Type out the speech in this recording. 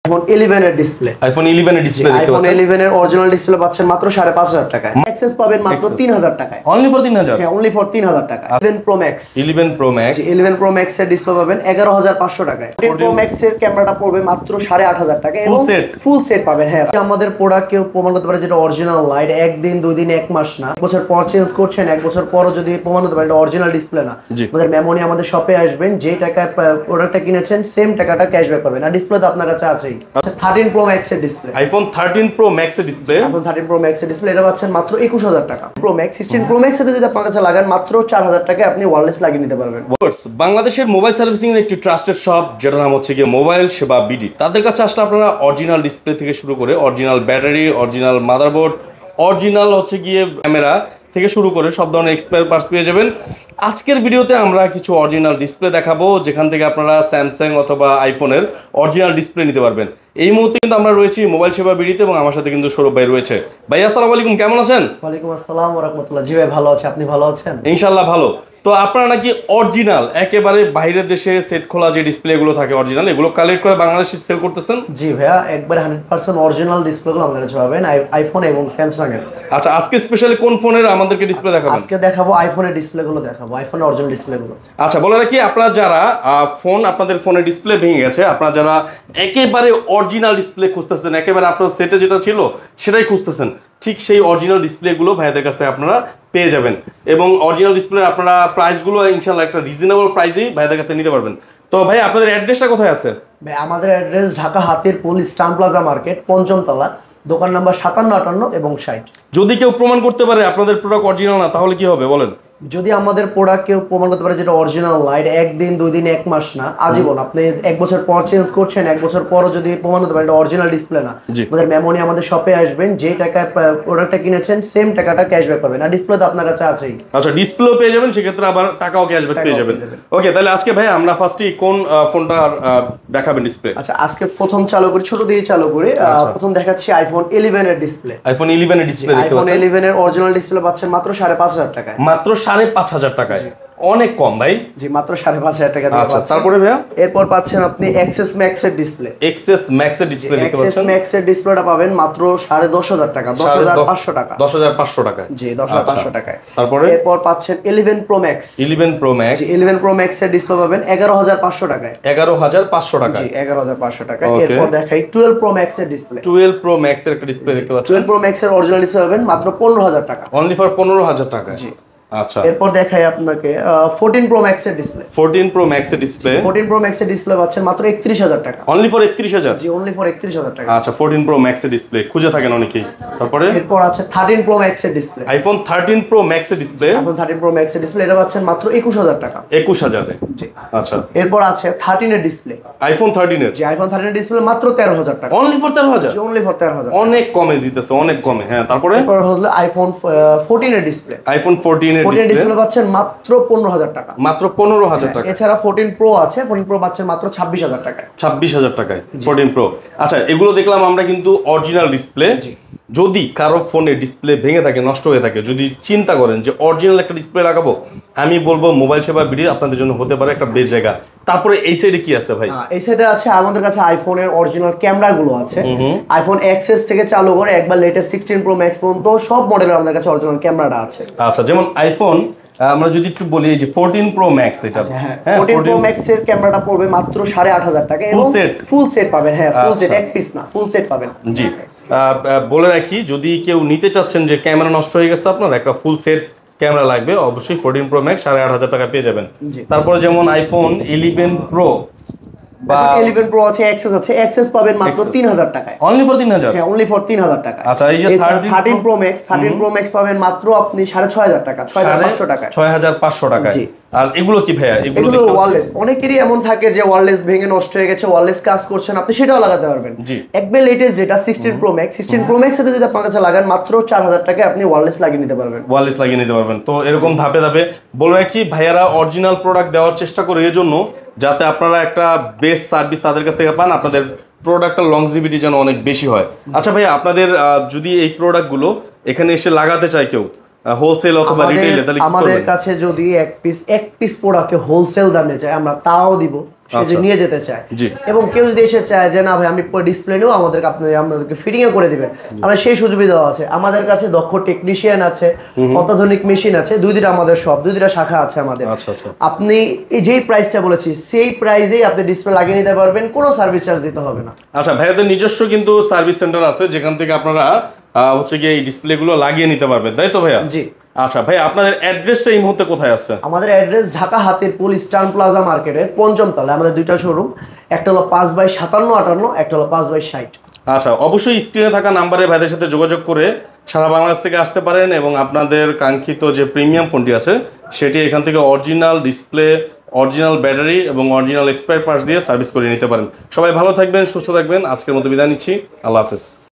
iPhone 11 এর display iPhone 11 এর display দেখতে iPhone পাচ্ছেন 11 এর অরিজিনাল ডিসপ্লে পাচ্ছেন মাত্র 5,500 টাকায়। অ্যাক্সেস পাবেন মাত্র 3,000 টাকায়। Only for 3000। হ্যাঁ, অনলি ফর 3,000 টাকা। 11 Pro Max 11 Pro Max এর ডিসপ্লে পাবেন 11,500 টাকায়। 14 Pro Max এর ক্যামেরাটা পড়বে মাত্র 8,500 টাকা এবং ফুল সেট পাবেন। হ্যাঁ, আমাদের প্রোডাক্ট কেউ প্রমাণ করতে পারে যেটা অরিজিনাল লাইট, একদিন দুই দিন এক মাস না, এক বছর পর চেঞ্জ করছেন, এক বছর পরও যদি প্রমাণ করতে পারে এটা অরিজিনাল ডিসপ্লে না, আমাদের মেমোরি আমাদের শপে আসবেন, যে টাকায় প্রোডাক্টটা কিনেছেন সেম টাকাটা ক্যাশব্যাক পাবেন। আর ডিসপ্লে তো আপনার কাছে আছেই। 13 Pro Max এর ডিসপ্লে iPhone 13 Pro Max এর ডিসপ্লে iPhone 13 Pro Max এর ডিসপ্লে এটা পাচ্ছেন মাত্র 21,000 টাকা। Pro Max 16 Pro Max এর যদি আপনার কাছে লাগান মাত্র 4,000 টাকায় আপনি ওয়্যারলেস লাগিয়ে নিতে পারবেন। বাংলাদেশের মোবাইল সার্ভিসিং এর একটি ট্রাস্টেড শপ যেটার নাম হচ্ছে গিয়ে মোবাইল সেবা বিডি। তাদের কাছে আসলে আপনারা অরিজিনাল ডিসপ্লে থেকে শুরু করে original battery, original motherboard, original হচ্ছে গিয়ে ক্যামেরা থেকে শুরু করে সব ধরনের এক্সপায়ার পার্টস পেয়ে যাবেন। আজকের ভিডিওতে আমরা কিছু অরিজিনাল ডিসপ্লে দেখাবো যেখান থেকে আপনারা স্যামসাং অথবা আইফোনের অরিজিনাল ডিসপ্লে নিতে পারবেন। এই মুহূর্তে কিন্তু আমরা রয়েছি মোবাইল সেবা বিডিতে এবং আমার সাথে কিন্তু সৌরভ ভাই রয়েছে। ভাই আসসালামু আলাইকুম, কেমন আছেন? ওয়ালাইকুম আসসালাম ওয়া রাহমাতুল্লাহ। জি ভাই ভালো আছি, আপনি ভালো আছেন? ইনশাআল্লাহ ভালো। তো আপনারা নাকি অরিজিনাল একেবারে বাইরের দেশে সেট খোলা যে ডিসপ্লে গুলো থাকে অরিজিনাল, এগুলো কালেক্ট করে বাংলাদেশে সেল করতেছেন? জি ভাইয়া, একবারে 100% অরিজিনাল ডিসপ্লে গুলো আমাদের কাছে পাবেন আইফোন এবং স্যামসাং এর। আচ্ছা, আজকে স্পেশালি কোন ফোনের আমাদেরকে ডিসপ্লে দেখাবেন? আজকে দেখাবো আইফোনের ডিসপ্লে গুলো দেখাবো, আইফোনের অরিজিনাল ডিসপ্লে গুলো। আচ্ছা, বলে রাখি আপনারা যারা আপনাদের ফোনের ডিসপ্লে ভেঙে গেছে, আপনারা যারা একেবারে অরিজিনাল ডিসপ্লে খুঁজতেছেন, একেবারে আপনার সেটে যেটা ছিল সেটাই খুঁজতেছেন, ঠিক সেই অরিজিনাল ডিসপ্লেগুলো ভাইদের কাছে আপনারা পেয়ে যাবেন। এবং অরিজিনাল ডিসপ্লে আপনারা প্রাইসগুলো ইনশাআল্লাহ একটা রিজনেবল প্রাইসেই ভাইদের কাছে নিতে পারবেন। তো ভাই আপনাদের অ্যাড্রেসটা কোথায় আছে? ভাই আমাদের address Dhaka Hatirpool Stamp Plaza market, পঞ্চম তলা, দোকান নাম্বার 57, 58 এবং 60। যদি কেউ প্রমাণ করতে পারে আপনাদের প্রোডাক্ট অরিজিনাল না, তাহলে কি হবে বলেন? যদি আমাদের প্রোডাক্ট কেউ প্রমাণ করতে পারে যেটা অরিজিনাল লাইট, একদিন দুই দিন এক মাস না, আজীবন, আপনি এক বছর পর চেঞ্জ করছেন, এক বছর পরও যদি প্রমাণ করতে পারে এটা অরিজিনাল ডিসপ্লে না, আমাদের মেমোরি আমাদের শপে আসবেন, যে টাকায় প্রোডাক্টটা কিনেছেন সেম টাকাটা ক্যাশব্যাক পাবেন। আর ডিসপ্লে তো আপনার কাছে আছেই। আচ্ছা, ডিসপ্লেও পেয়ে যাবেন, সেক্ষেত্রে আবার টাকাও ক্যাশব্যাক পেয়ে যাবেন। ওকে, তাহলে আজকে ভাই আমরা ফার্স্টই কোন ফোনটা দেখাবেন ডিসপ্লে? আচ্ছা, আজকে প্রথম চালু করি, ছোট দিয়ে চালু করি। প্রথম দেখাচ্ছি iPhone 11 এর ডিসপ্লে। iPhone 11 এর ডিসপ্লে দেখতে পাচ্ছেন। iPhone 11 এর অরিজিনাল ডিসপ্লে পাচ্ছেন মাত্র 5,500 টাকায়। মাত্র 5,500 টাকায়, অনেক কম ভাই। জি, মাত্র 5,500 টাকা দিয়ে। আচ্ছা, তারপরে ভাইয়া এরপর পাচ্ছেন আপনি Access Max এর ডিসপ্লে। Access Max এর ডিসপ্লে দেখতে পাচ্ছেন। Access Max এর ডিসপ্লেটা পাবেন মাত্র 10,500 টাকা, 10,500 টাকা। 10,500 টাকায়। জি, 10,500 টাকায়। তারপরে এরপর পাচ্ছেন 11 Pro Max। 11 Pro Max। জি, 11 Pro Max এর ডিসপ্লে পাবেন 11,500 টাকায়। 11,500 টাকায়। জি, 11,500 টাকা। এরপর দেখাই 12 Pro Max এর ডিসপ্লে। 12 Pro Max এর একটা ডিসপ্লে দেখতে পাচ্ছেন। 12 Pro Max এর অরিজিনাল ডিসপ্লে পাবেন মাত্র 15,000 টাকা। অনলি ফর 15,000 টাকা। জি। আচ্ছা, এরপর দেখাই আপনাকে 14 Pro Max এর ডিসপ্লে। 14 Pro Max এর ডিসপ্লে। 14 Pro Max এর ডিসপ্লে পাচ্ছেন মাত্র 31,000 টাকা। Only for 31,000। G, only for 31,000 টাকা। আচ্ছা, 14 Pro Max এর ডিসপ্লে খুঁজে থাকেন অনেকেই। তারপরে এরপর আছে 13 Pro Max এর ডিসপ্লে। iPhone 13 Pro Max এর ডিসপ্লে। iPhone 13 Pro Max এর ডিসপ্লে এটা পাচ্ছেন মাত্র 21,000 টাকা। 21,000 এ। জি। আচ্ছা, এরপর আছে 13 এর ডিসপ্লে। iPhone 13 এর। জি, iPhone 13 এর ডিসপ্লে মাত্র 13,000 টাকা। Only for 13,000। G, only for 13,000। অনেক কমে দিতেছে, অনেক কমে। হ্যাঁ, তারপরে এরপর হলো iPhone 14 এর ডিসপ্লে। iPhone 14 এর ডিসপ্লে পাচ্ছেন মাত্র 15,000 টাকা। মাত্র 15,000 টাকা। এছাড়া 14 Pro আছে, 14 Pro পাচ্ছেন মাত্র 26,000 টাকায়। 26,000 টাকায় 14 Pro। আচ্ছা, এগুলো দেখলাম আমরা কিন্তু অরিজিনাল ডিসপ্লে। যদি কারো ফোনে ডিসপ্লে ভেঙে থাকে, নষ্ট হয়ে থাকে, যদি চিন্তা করেন যে অরিজিনাল একটা ডিসপ্লে লাগাবো, আমি বলবো মোবাইল সেবা বিডি আপনাদের জন্য হতে পারে একটা বেস্ট জায়গা। তারপরে এই সাইডে কি আছে ভাই? এই সাইডে আছে আমাদের কাছে আইফোনের অরিজিনাল ক্যামেরাগুলো আছে। আইফোন এক্সএস থেকে চালু করে একবার লেটেস্ট 16 Pro Max পর্যন্ত সব মডেলের আমাদের কাছে অরিজিনাল ক্যামেরাটা আছে। আচ্ছা, যেমন আইফোন আমরা যদি একটু বলি, এই যে 14 Pro Max, এটা হ্যাঁ, 14 Pro Max এর ক্যামেরাটা পড়বে মাত্র 8,500 টাকা এবং ফুল সেট পাবেন। হ্যাঁ, ফুল সেট, এক পিস না, ফুল সেট পাবেন। জি, বলে রাখি যদি কেউ নিতে চাচ্ছেন যে ক্যামেরা নষ্ট হয়ে গেছে, আপনার একটা ফুল সেট ক্যামেরা লাগবে, অবশ্যই 14 Pro Max 8,500 টাকা পেয়ে যাবেন। তারপরে যেমন iPhone 11 Pro বা 11 Pro আছে, এক্সএস আছে, এক্সএস পাবেন মাত্র 3,000 টাকায়। Only for 3,000। হ্যাঁ, অনলি ফর 3,000 টাকা। আচ্ছা, এই যে 13 Pro Max পাবেন মাত্র আপনি 6,500 টাকা, 6,500 টাকা। 6,500 টাকা। জি। আর এগুলো কি ভাইয়া? এগুলো ওয়্যারলেস। অনেকেরই এমন থাকে যে ওয়্যারলেস ভেঙে নষ্ট হয়ে গেছে, ওয়্যারলেস কাজ করছেন, আপনি সেটাও লাগাতে পারবেন। জি। একবার লেটেস্ট যেটা 16 Pro Max এর যদি আপনার কাছে লাগান মাত্র 4,000 টাকায় আপনি ওয়্যারলেস লাগিয়ে নিতে পারবেন। ওয়্যারলেস লাগিয়ে নিতে পারবেন। তো এরকম ধাপে ধাপে বলে রাখি, ভাইয়ারা অরিজিনাল প্রোডাক্ট দেওয়ার চেষ্টা করে এই জন্য যাতে আপনারা একটা বেস্ট সার্ভিস তাদের কাছ থেকে পান, আপনাদের প্রোডাক্টের লংজিভিটি যেন অনেক বেশি হয়। আচ্ছা ভাইয়া, আপনাদের যদি এই প্রোডাক্টগুলো এখানে এসে লাগাতে চায় কেউ, হোলসেল অথবা রিটেইলে, তাহলে আমাদের কাছে যদি এক পিস প্রোডাক্টে হোলসেল দামে চাই আমরা তাও দিব। সে যে নিয়ে যেতে চায়। এবং কেউ যদি এসে চায় যে না ভাই আমি ডিসপ্লে নেব, আমাদেরকে ফিটিং করে দিবেন, আমরা সেই সুবিধাও আছে। আমাদের কাছে দক্ষ টেকনিশিয়ান আছে, অত্যাধুনিক মেশিন আছে, দুইটা আমাদের সব দুইটা শাখা আছে আমাদের। আপনি এই যেই প্রাইসটা বলেছি সেই প্রাইসেই আপনি ডিসপ্লে লাগিয়ে নিতে পারবেন, কোনো সার্ভিস চার্জ দিতে হবে না। আচ্ছা, ভাইয়াদের নিজস্ব কিন্তু সার্ভিস সেন্টার আছে যেখান থেকে আপনারা হচ্ছে গিয়ে এই ডিসপ্লে গুলো লাগিয়ে নিতে পারবেন, তাই তো ভাইয়া? জি। আচ্ছা ভাই, আপনাদের অ্যাড্রেসটা এই মুহূর্তে কোথায় আছে? আমাদের address Dhaka Hatirpool Eastern Plaza মার্কেটের ৫ম তলায় আমাদের দুইটা শোরুম, একটা হলো 5/5758, একটা হলো 5/60। আচ্ছা, অবশ্যই স্ক্রিনে থাকা নাম্বারে ভাইদের সাথে যোগাযোগ করে সারা বাংলাদেশ থেকে আসতে পারেন এবং আপনাদের কাঙ্ক্ষিত যে প্রিমিয়াম ফোনটি আছে সেটি এখান থেকে অরিজিনাল ডিসপ্লে, অরিজিনাল ব্যাটারি এবং অরিজিনাল এক্সপায়ার পার্টস দিয়ে সার্ভিস করে নিতে পারেন। সবাই ভালো থাকবেন, সুস্থ থাকবেন। আজকের মতো বিদায় নিচ্ছি, আল্লাহ হাফেজ।